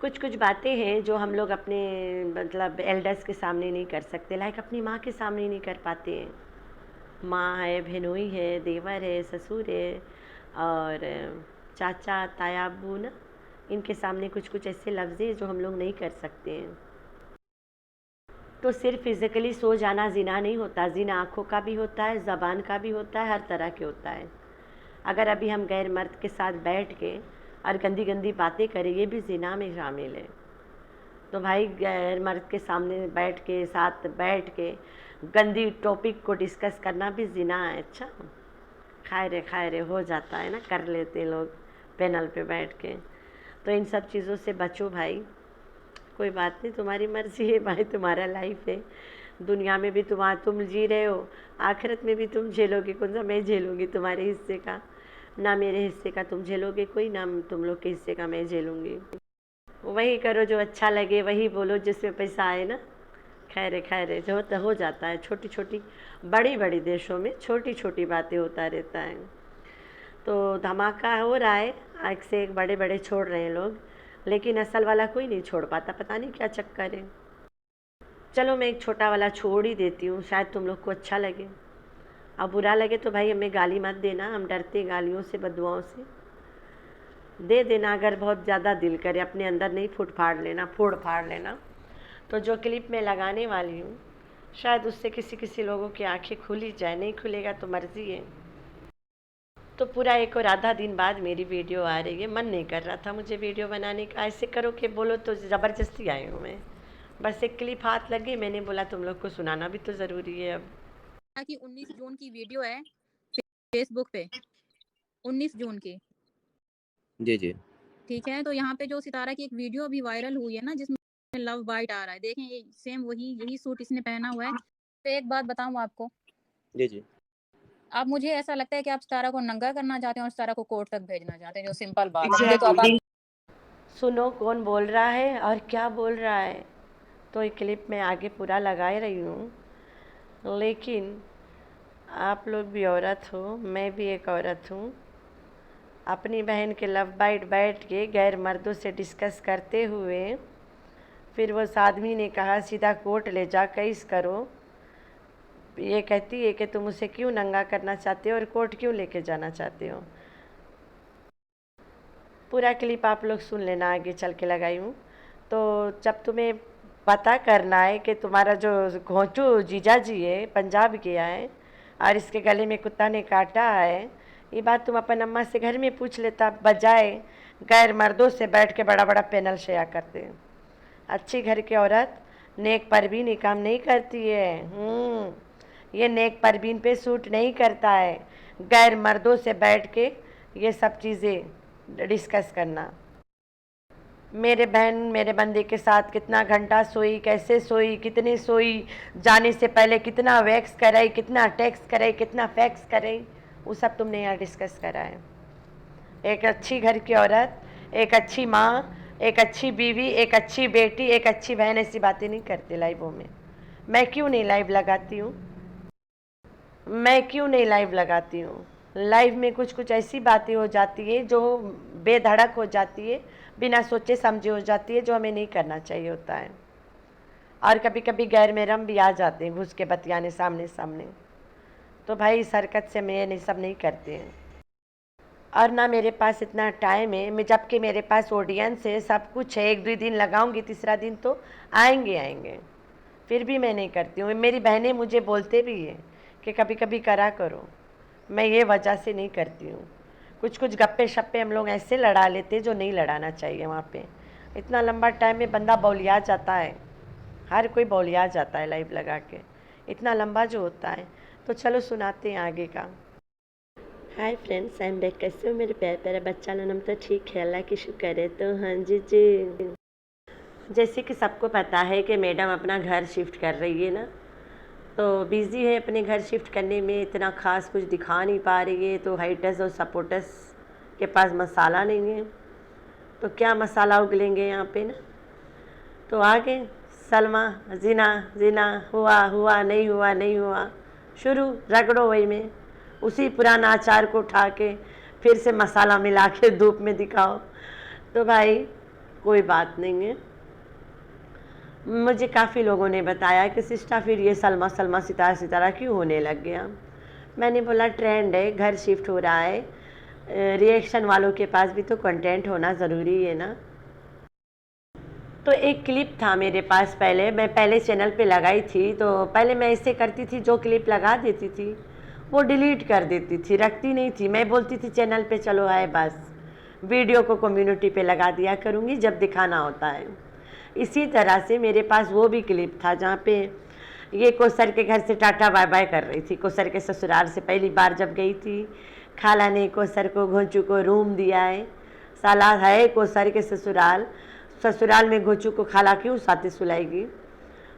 कुछ कुछ बातें हैं जो हम लोग अपने मतलब एल्डर्स के सामने नहीं कर सकते, लाइक अपनी माँ के सामने नहीं कर पाते हैं। माँ है, बहनोई है, देवर है, ससुर है और चाचा ताया अब्बू ना, इनके सामने कुछ कुछ ऐसे लफ्ज़ हैं जो हम लोग नहीं कर सकते हैं। तो सिर्फ फिज़िकली सो जाना ज़िना नहीं होता, ज़िना आँखों का भी होता है, ज़बान का भी होता है, हर तरह के होता है। अगर अभी हम गैर मर्द के साथ बैठ के और गंदी गंदी बातें करें, ये भी ज़िना में शामिल है। तो भाई गैर मर्द के सामने बैठ के साथ बैठ के गंदी टॉपिक को डिस्कस करना भी ज़िना है। अच्छा, खाए रे हो जाता है ना, कर लेते लोग पैनल पे बैठ के। तो इन सब चीज़ों से बचो भाई। कोई बात नहीं, तुम्हारी मर्ज़ी है भाई, तुम्हारा लाइफ है। दुनिया में भी तुम जी रहे हो, आखिरत में भी तुम झेलोगे। कौन सा मैं झेलूँगी तुम्हारे हिस्से का, ना मेरे हिस्से का तुम झेलोगे कोई, ना तुम लोग के हिस्से का मैं झेलूँगी। वही करो जो अच्छा लगे, वही बोलो जिसमें पैसा आए ना। खैर जो तो हो जाता है, छोटी छोटी बड़ी बड़ी देशों में छोटी छोटी बातें होता रहता है। तो धमाका हो रहा है, एक से एक बड़े बड़े छोड़ रहे हैं लोग, लेकिन असल वाला कोई नहीं छोड़ पाता, पता नहीं क्या चक्कर है। चलो मैं एक छोटा वाला छोड़ ही देती हूँ, शायद तुम लोग को अच्छा लगे। अब बुरा लगे तो भाई हमें गाली मत देना, हम डरते हैं गालियों से, बददुआओं से। दे देना अगर बहुत ज़्यादा दिल करे, अपने अंदर नहीं फोड़ फाड़ लेना। तो जो क्लिप मैं लगाने वाली हूँ, शायद उससे किसी किसी लोगों की आंखें खुली जाए, नहीं खुलेगा तो मर्ज़ी है। तो पूरा एक और आधा दिन बाद मेरी वीडियो आ रही है। मन नहीं कर रहा था मुझे वीडियो बनाने का, ऐसे करो कि बोलो तो ज़बरदस्ती आई हूँ मैं। बस एक क्लिप हाथ लगी, मैंने बोला तुम लोग को सुनाना भी तो ज़रूरी है अब। कि 19 जून की वीडियो है फेसबुक पे, 19 जून की। जी, जी। ठीक है, तो यहाँ पे जो सितारा की एक वीडियो अभी वायरल हुई है ना, जिसमें लव बाइट आ रहा है, देखें ये सेम यही सूट इसने पहना हुआ है। तो एक बात बताऊँ आपको, जी, जी। आप मुझे ऐसा लगता है कि आप सितारा को नंगा करना चाहते हैं और सितारा को कोर्ट तक भेजना चाहते हैं, जो सिंपल बात है। मुझे तो अब आप सुनो कौन बोल रहा है और क्या बोल रहा है। तो ये क्लिप मैं आगे पूरा लगा ही रही हूँ, लेकिन आप लोग भी औरत हो, मैं भी एक औरत हूँ। अपनी बहन के लव बाइट बैठ के गैर मर्दों से डिस्कस करते हुए फिर वो उस आदमी ने कहा सीधा कोर्ट ले जा, केस करो। ये कहती है कि तुम उसे क्यों नंगा करना चाहते हो और कोर्ट क्यों लेके जाना चाहते हो। पूरा क्लिप आप लोग सुन लेना, आगे चल के लगाई हूँ। तो जब तुम्हें पता करना है कि तुम्हारा जो घोंचू जीजा जी है पंजाब गया है और इसके गले में कुत्ता ने काटा है, ये बात तुम अपन अम्मा से घर में पूछ लेता, बजाय गैर मर्दों से बैठ के बड़ा बड़ा पैनल शेयर करते हैं। अच्छी घर की औरत नेक परवीन ये काम नहीं करती है। ये नेक परवीन पे सूट नहीं करता है, गैर मर्दों से बैठ के ये सब चीज़ें डिस्कस करना। मेरे बहन मेरे बंदे के साथ कितना घंटा सोई, कैसे सोई, कितने सोई, जाने से पहले कितना वैक्स कराई, कितना टेक्स्ट कराई, कितना फैक्स कराई, वो सब तुमने यहाँ डिस्कस करा है। एक अच्छी घर की औरत, एक अच्छी माँ, एक अच्छी बीवी, एक अच्छी बेटी, एक अच्छी बहन ऐसी बातें नहीं करती लाइवों में। मैं क्यों नहीं लाइव लगाती हूँ, मैं क्यों नहीं लाइव लगाती हूँ। लाइव में कुछ कुछ ऐसी बातें हो जाती है जो बेधड़क हो जाती है, बिना सोचे समझे हो जाती है, जो हमें नहीं करना चाहिए होता है। और कभी कभी गैर महरम भी आ जाते हैं घुस के बतियाने सामने सामने। तो भाई इस हरकत से मैं ये सब नहीं करते हैं। और ना मेरे पास इतना टाइम है, मैं जबकि मेरे पास ऑडियंस है, सब कुछ है, एक दो दिन लगाऊंगी, तीसरा दिन तो आएंगे। फिर भी मैं नहीं करती हूँ। मेरी बहनें मुझे बोलते भी हैं कि कभी कभी करा करो, मैं ये वजह से नहीं करती हूँ। कुछ कुछ गप्पे शप्पे हम लोग ऐसे लड़ा लेते जो नहीं लड़ाना चाहिए वहाँ पे। इतना लंबा टाइम में बंदा बौलिया जाता है, हर कोई बौलिया जाता है लाइव लगा के, इतना लंबा जो होता है। तो चलो सुनाते हैं आगे का। Hi friends, I am back. कैसे हो मेरे प्यारे प्यारे बच्चा लोग? हम तो ठीक है, अल्लाह की शुक्र है। तो हाँ जी, जैसे कि सबको पता है कि मैडम अपना घर शिफ्ट कर रही है ना, तो बिज़ी है अपने घर शिफ्ट करने में, इतना ख़ास कुछ दिखा नहीं पा रही है। तो हाइटस और सपोर्टस के पास मसाला नहीं है, तो क्या मसाला उगलेंगे यहाँ पे ना। तो आगे सलमा जिना जिना हुआ नहीं हुआ, शुरू रगड़ो वही में, उसी पुराना अचार को उठा के फिर से मसाला मिला के धूप में दिखाओ। तो भाई कोई बात नहीं है। मुझे काफ़ी लोगों ने बताया कि सिस्टर फिर ये सलमा सलमा सितारा सितारा क्यों होने लग गया। मैंने बोला ट्रेंड है, घर शिफ्ट हो रहा है, रिएक्शन वालों के पास भी तो कंटेंट होना ज़रूरी है ना। तो एक क्लिप था मेरे पास, पहले मैं पहले चैनल पे लगाई थी। तो पहले मैं ऐसे करती थी, जो क्लिप लगा देती थी वो डिलीट कर देती थी, रखती नहीं थी। मैं बोलती थी चैनल पे चलो है, बस वीडियो को कम्युनिटी पे लगा दिया करूँगी जब दिखाना होता है। इसी तरह से मेरे पास वो भी क्लिप था जहाँ पे ये कोसर के घर से टाटा बाय बाय कर रही थी। कोसर के ससुराल से पहली बार जब गई थी, खाला ने कोसर को घोंचू को रूम दिया है। साला है कोसर के ससुराल, ससुराल में घोंचू को खाला क्यों साथ सुलाएगी,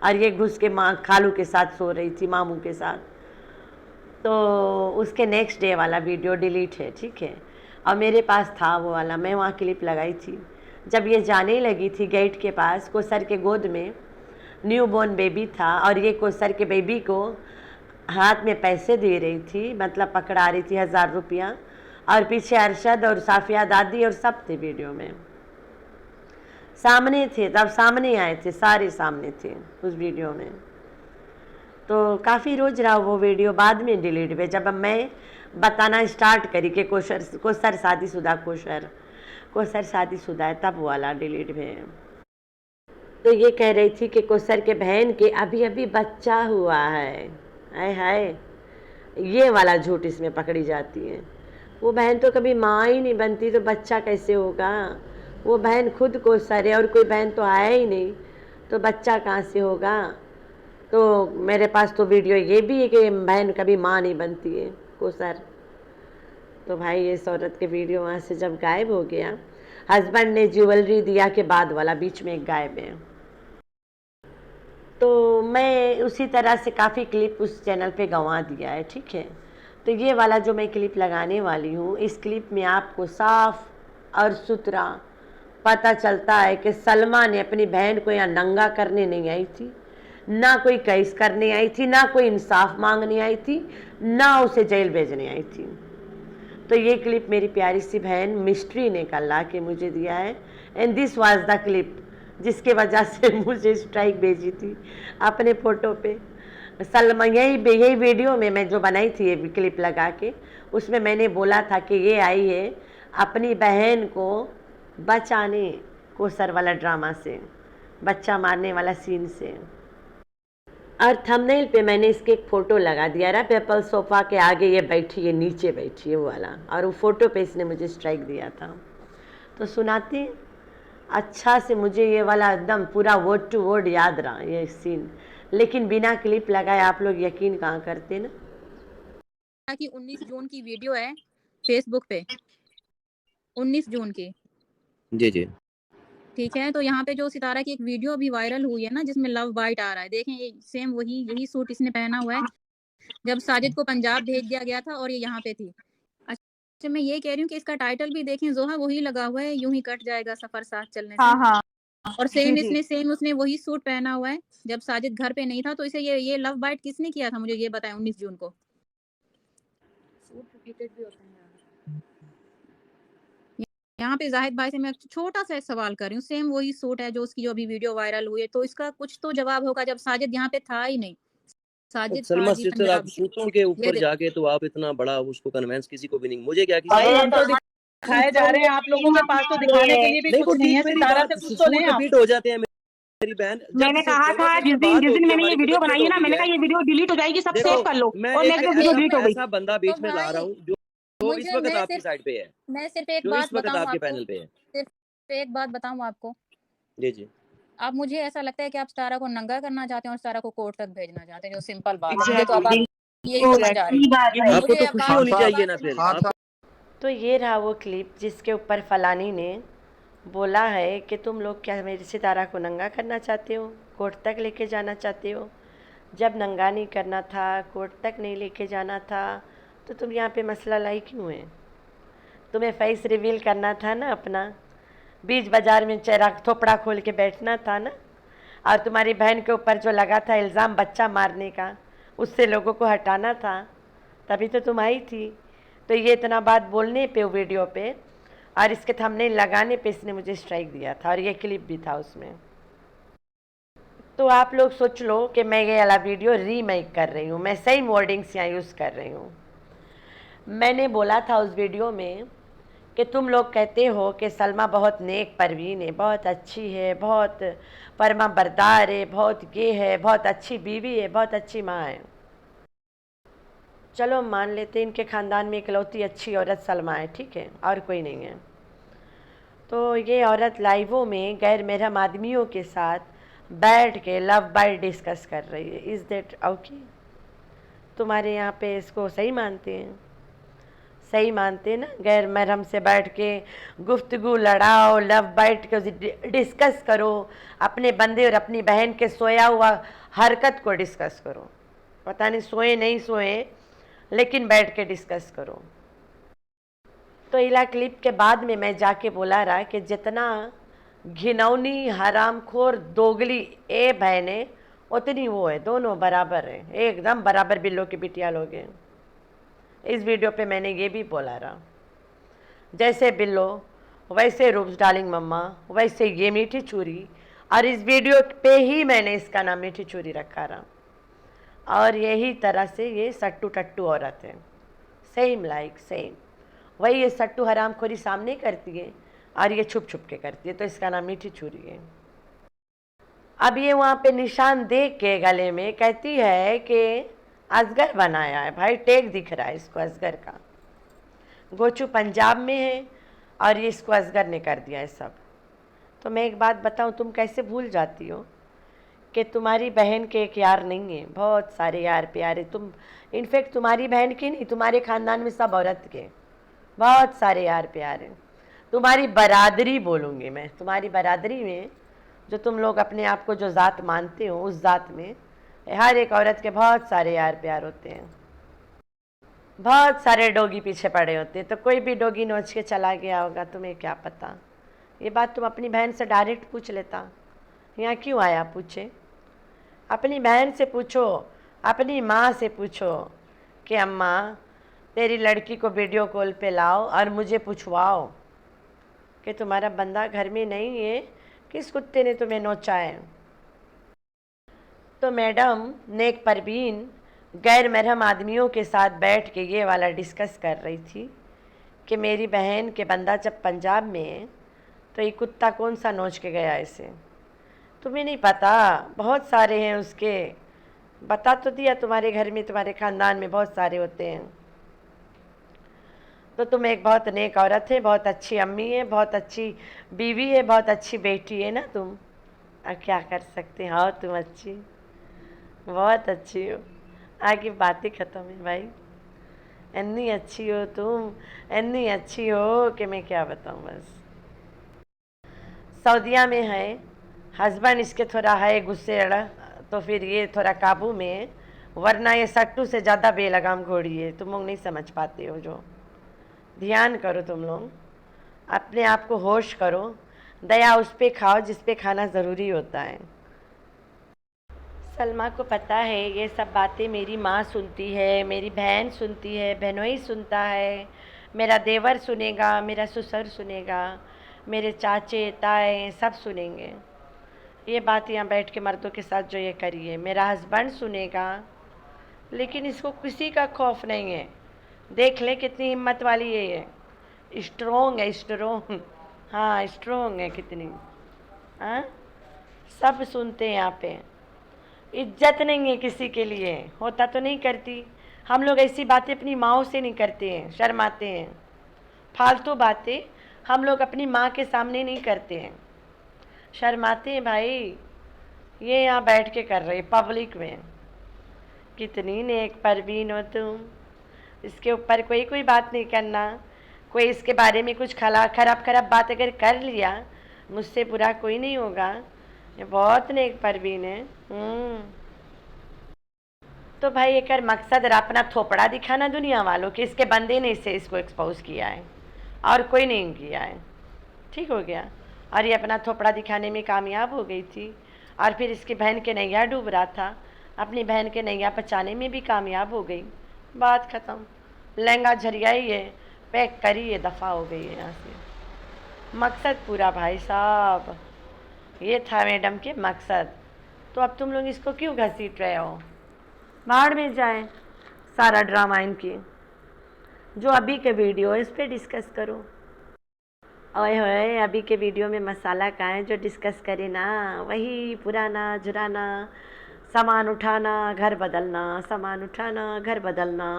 और ये घुस के माँ खालू के साथ सो रही थी, मामू के साथ। तो उसके नेक्स्ट डे वाला वीडियो डिलीट है, ठीक है। और मेरे पास था वो वाला, मैं वहाँ क्लिप लगाई थी। जब ये जाने लगी थी गेट के पास, कोसर के गोद में न्यू बॉर्न बेबी था और ये कोसर के बेबी को हाथ में पैसे दे रही थी, मतलब पकड़ा रही थी 1000 रुपया, और पीछे अरशद और साफिया दादी और सब थे वीडियो में, सामने थे, तब सामने आए थे, सारे सामने थे उस वीडियो में। तो काफ़ी रोज रहा वो वीडियो, बाद में डिलीट हुए जब मैं बताना स्टार्ट करी कि कोसर शादीशुदा, कोसर शादीशुदा है, तब वाला डिलीट हुए। तो ये कह रही थी कि कोसर के बहन के अभी अभी बच्चा हुआ है, हाय हाय, ये वाला झूठ इसमें पकड़ी जाती है। वो बहन तो कभी माँ ही नहीं बनती, तो बच्चा कैसे होगा। वो बहन खुद कोसर है और कोई बहन तो आया ही नहीं, तो बच्चा कहाँ से होगा। तो मेरे पास तो वीडियो ये भी है कि बहन कभी माँ नहीं बनती है, कोसर। तो भाई इस औरत के वीडियो वहाँ से जब गायब हो गया, हस्बैंड ने ज्वेलरी दिया के बाद वाला बीच में एक गायब है। तो मैं उसी तरह से काफ़ी क्लिप उस चैनल पे गंवा दिया है, ठीक है। तो ये वाला जो मैं क्लिप लगाने वाली हूँ, इस क्लिप में आपको साफ और सुथरा पता चलता है कि सलमा ने अपनी बहन को यहाँ नंगा करने नहीं आई थी, ना कोई केस करने आई थी, ना कोई इंसाफ मांगने आई थी, ना उसे जेल भेजने आई थी। तो ये क्लिप मेरी प्यारी सी बहन मिस्ट्री ने कल ला के मुझे दिया है, and this was the clip जिसके वजह से मुझे स्ट्राइक भेजी थी अपने फ़ोटो पे। सलमा यही वीडियो में मैं जो बनाई थी ये क्लिप लगा के, उसमें मैंने बोला था कि ये आई है अपनी बहन को बचाने, कोसर वाला ड्रामा से, बच्चा मारने वाला सीन से। और थंबनेल पे मैंने इसके एक फ़ोटो लगा दिया रहा, पेपल सोफ़ा के आगे ये बैठी है, नीचे बैठी है वो वाला, और वो फ़ोटो पे इसने मुझे स्ट्राइक दिया था। तो सुनाती अच्छा से, मुझे ये वाला एकदम पूरा वर्ड टू वर्ड याद रहा ये सीन, लेकिन बिना क्लिप लगाए आप लोग यकीन कहाँ करते ना। कि 19 जून की वीडियो है फेसबुक पे, 19 जून की, जी जी ठीक है। तो यहाँ पे जो सितारा की एक वीडियो अभी वायरल हुई है ना, जिसमें लव बाइट आ रहा है, देखें ये सेम वही यही सूट इसने पहना हुआ है जब साजिद को पंजाब भेज दिया गया था और ये यहाँ पे थी। अच्छा, मैं ये कह रही हूँ कि इसका टाइटल भी देखें, जोहा वही लगा हुआ है, यूं ही कट जाएगा सफर साथ चलने से। हाँ और जी सेम जी। उसने वही सूट पहना हुआ है जब साजिद घर पे नहीं था। तो इसे ये लव बाइट किसने किया था, मुझे ये बताएं 19 जून को। सूट रिपीटेड भी होता है यहाँ पे। जाहिद भाई से मैं छोटा सा सवाल कर रही हूँ, सेम वही सूट है जो उसकी जो अभी वीडियो वायरल हुई है, तो इसका कुछ तो जवाब होगा जब साजिद यहाँ पे था ही नहीं। साजिद था सलमा जी सिस्टर, आप पंजाब। सूटों के ऊपर जाके तो आप इतना बड़ा उसको कन्वेंस किसी को भी नहीं, मुझे क्या किसी भाई हम तो दिखाए जा रहे हैं, आप लोगों के पास तो दिखाने के लिए भी नहीं, कुछ नहीं है। मेरी सितारा बात, से कुछ तो लें सूट आप। रिपीट हो जाते हैं मेरी बहन। मैंने कहा था जिस दिन मैंने ये वीडियो बनाई है ना, मैंने कहा ये वीडियो डिलीट हो जाएगी, सब सेव कर लो, और नेक्स्ट वीडियो डिलीट हो गई। ऐसा बंदा बीच में ला रहा हूँ जो इस वक्त आपकी साइड पे है, मैं सिर्फ एक जो बात इस वक्त बताऊं आपके आपको, पैनल पे है। सिर्फ एक बात बताऊं आपको। जी जी। अब मुझे ऐसा लगता है कि आप सितारा को नंगा करना चाहते हैं और सितारा को कोर्ट तक भेजना चाहते हैं, जो सिंपल बात है। मुझे तो अब आप यही समझ आ रही है। आपको तो खुशी होनी चाहिए ना फिर। तो ये रहा वो क्लिप जिसके ऊपर फलानी ने बोला है कि तुम लोग क्या मेरी सितारा को नंगा करना चाहते हो, कोर्ट तक लेके जाना चाहते हो। जब नंगा नहीं करना था, कोर्ट तक नहीं लेके जाना था, तो तुम यहाँ पे मसला लाई क्यों है। तुम्हें फेस रिवील करना था ना अपना, बीच बाज़ार में चेहरा थोपड़ा खोल के बैठना था ना। और तुम्हारी बहन के ऊपर जो लगा था इल्ज़ाम बच्चा मारने का, उससे लोगों को हटाना था, तभी तो तुम आई थी। तो ये इतना बात बोलने पे वीडियो पे और इसके थंबनेल लगाने पे इसने मुझे स्ट्राइक दिया था और ये क्लिप भी था उसमें। तो आप लोग सोच लो कि मैं ये वाला वीडियो रीमेक कर रही हूँ, मैं सेम वर्डिंग्स यहाँ यूज़ कर रही हूँ। मैंने बोला था उस वीडियो में कि तुम लोग कहते हो कि सलमा बहुत नेक परवीन है, बहुत अच्छी है, बहुत परमा बरदार है, बहुत ये है, बहुत अच्छी बीवी है, बहुत अच्छी माँ है। चलो मान लेते हैं इनके ख़ानदान में इकलौती अच्छी औरत सलमा है, ठीक है, और कोई नहीं है। तो ये औरत लाइवों में गैर महरम आदमियों के साथ बैठ के लव बाइट डिस्कस कर रही है। Is that okay? तुम्हारे यहाँ पे इसको सही मानते हैं? सही मानते हैं ना? गैर महरम से बैठ के गुफ्तगू लड़ाओ, लव बाइट को डिस्कस करो, अपने बंदे और अपनी बहन के सोया हुआ हरकत को डिस्कस करो। पता नहीं सोए नहीं सोए, लेकिन बैठ के डिस्कस करो। तो इला क्लिप के बाद में मैं जाके बोला रहा कि जितना घिनौनी हरामखोर दोगली ए बहने उतनी वो है, दोनों बराबर है, एकदम बराबर बिल्लो की बिटिया लोग हैं। इस वीडियो पे मैंने ये भी बोला रहा, जैसे बिल्लो वैसे रूप्स डार्लिंग मम्मा, वैसे ये मीठी चूरी, और इस वीडियो पे ही मैंने इसका नाम मीठी चूरी रखा रहा। और यही तरह से ये सट्टू टट्टू औरत है, सेम लाइक सेम। वही ये सट्टू हरामखोरी सामने करती है और ये छुप छुप के करती है, तो इसका नाम मीठी चूरी है। अब ये वहाँ पे निशान देख के गले में कहती है कि असगर बनाया है। भाई टेक दिख रहा है इसको असगर का। गोचू पंजाब में है और ये इसको असगर ने कर दिया है सब। तो मैं एक बात बताऊँ, तुम कैसे भूल जाती हो कि तुम्हारी बहन के एक यार नहीं है, बहुत सारे यार प्यारे। तुम इनफैक्ट तुम्हारी बहन के नहीं, तुम्हारे ख़ानदान में सब औरत के बहुत सारे यार प्यारे। तुम्हारी बरादरी बोलूँगी मैं, तुम्हारी बरादरी में जो तुम लोग अपने आप को जो ज़ात मानते हो, उस ज़ात में हर एक औरत के बहुत सारे यार प्यार होते हैं, बहुत सारे डोगी पीछे पड़े होते हैं। तो कोई भी डोगी नोच के चला गया होगा, तुम्हें क्या पता। ये बात तुम अपनी बहन से डायरेक्ट पूछ लेता, यहाँ क्यों आया पूछे। अपनी बहन से पूछो, अपनी माँ से पूछो कि अम्मा तेरी लड़की को वीडियो कॉल पे लाओ और मुझे पूछवाओ कि तुम्हारा बंदा घर में नहीं है, किस कुत्ते ने तुम्हें नोचा है। तो मैडम नेक परवीन गैर महरम आदमियों के साथ बैठ के ये वाला डिस्कस कर रही थी कि मेरी बहन के बंदा जब पंजाब में है तो ये कुत्ता कौन सा नोच के गया इसे। तुम्हें नहीं पता, बहुत सारे हैं उसके, बता तो दिया तुम्हारे घर में, तुम्हारे ख़ानदान में बहुत सारे होते हैं। तो तुम एक बहुत नेक औरत है, बहुत अच्छी अम्मी है, बहुत अच्छी बीवी है, बहुत अच्छी बेटी है ना तुम। अब क्या कर सकते हो, तुम अच्छी, बहुत अच्छी हो। आगे बातें ख़त्म है भाई। इतनी अच्छी हो तुम, इतनी अच्छी हो कि मैं क्या बताऊँ। बस सऊदीया में है, हस्बैंड इसके थोड़ा है गुस्से अड़ा, तो फिर ये थोड़ा काबू में है, वरना ये सट्टू से ज़्यादा बेलगाम घोड़ी है। तुम लोग नहीं समझ पाते हो। जो ध्यान करो, तुम लोग अपने आप को होश करो, दया उस पे खाओ जिस पे खाना ज़रूरी होता है। सलमा को पता है ये सब बातें मेरी माँ सुनती है, मेरी बहन सुनती है, बहनोई सुनता है, मेरा देवर सुनेगा, मेरा ससुर सुनेगा, मेरे चाचे ताए सब सुनेंगे। ये बात यहाँ बैठ के मर्दों के साथ जो ये करी है, मेरा हस्बैंड सुनेगा, लेकिन इसको किसी का खौफ नहीं है। देख ले कितनी हिम्मत वाली है ये, स्ट्रोंग है, स्ट्रोंग। हाँ स्ट्रोंग है कितनी। हाँ सब सुनते हैं यहाँ पे। इज्जत नहीं है किसी के लिए, होता तो नहीं करती। हम लोग ऐसी बातें अपनी माँओं से नहीं करते हैं, शर्माते हैं। फालतू बातें हम लोग अपनी माँ के सामने नहीं करते हैं, शर्माते हैं भाई। ये यहाँ बैठ के कर रही पब्लिक में। कितनी नेक परवीन हो तुम। इसके ऊपर कोई बात नहीं करना। कोई इसके बारे में कुछ खराब बात अगर कर लिया, मुझसे बुरा कोई नहीं होगा। ये बहुत नेक परवीन है। तो भाई एक मकसद रहा अपना थोपड़ा दिखाना दुनिया वालों कि इसके बंदे ने इसको एक्सपोज किया है और कोई नहीं किया है। ठीक हो गया। और ये अपना थोपड़ा दिखाने में कामयाब हो गई थी, और फिर इसकी बहन के नैया डूब रहा था, अपनी बहन के नैया बचाने में भी कामयाब हो गई। बात ख़त्म। लहंगा झरियाई है, पैक करी है, दफ़ा हो गई है यहाँ से। मकसद पूरा भाई साहब, ये था मैडम के मकसद। तो अब तुम लोग इसको क्यों घसीट रहे हो? बाहर में जाए सारा ड्रामा इनकी। जो अभी के वीडियो है इस पर डिस्कस करो। ओए होए, अभी के वीडियो में मसाला का है जो डिस्कस करे ना, वही पुराना जुराना, सामान उठाना घर बदलना, सामान उठाना घर बदलना।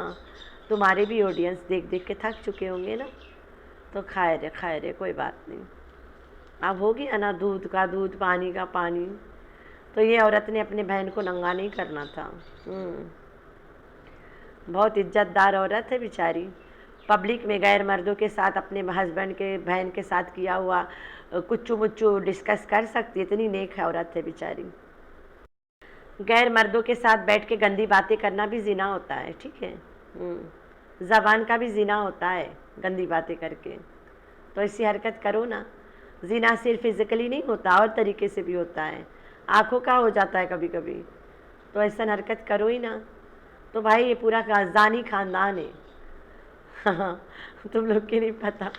तुम्हारे भी ऑडियंस देख देख के थक चुके होंगे ना, तो खाए रे कोई बात नहीं। अब हो गया ना दूध का दूध, पानी का पानी। तो ये औरत ने अपने बहन को नंगा नहीं करना था। बहुत इज्जतदार औरत है बेचारी। पब्लिक में गैर मर्दों के साथ अपने हस्बैंड के बहन के साथ किया हुआ कुच्चू मुच्चू डिस्कस कर सकती है, इतनी नेक है औरत है बेचारी। गैर मर्दों के साथ बैठ के गंदी बातें करना भी जिना होता है, ठीक है। ज़बान का भी जिना होता है गंदी बातें करके। तो ऐसी हरकत करो ना। जिना सिर्फ फिज़िकली नहीं होता, और तरीके से भी होता है, आँखों का हो जाता है कभी कभी। तो ऐसा हरकत करो ही ना। तो भाई ये पूरा जानी खानदान है। हाँ, तुम लोग के नहीं पता,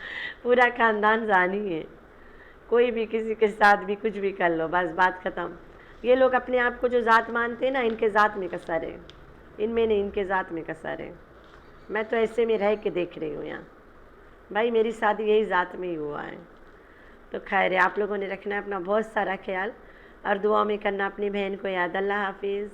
पूरा खानदान जानी है। कोई भी किसी के साथ भी कुछ भी कर लो, बस बात ख़त्म। ये लोग अपने आप को जो ज़ात मानते हैं ना, इनके ज़ात में कसर है, इनमें नहीं, इनके ज़ात में कसर है। मैं तो ऐसे में रह के देख रही हूँ यहाँ। भाई मेरी शादी यही ज़ात में ही हुआ है। तो खैर है, आप लोगों ने रखना है अपना बहुत सारा ख्याल, और दुआ में करना अपनी बहन को याद। अल्लाह हाफिज़।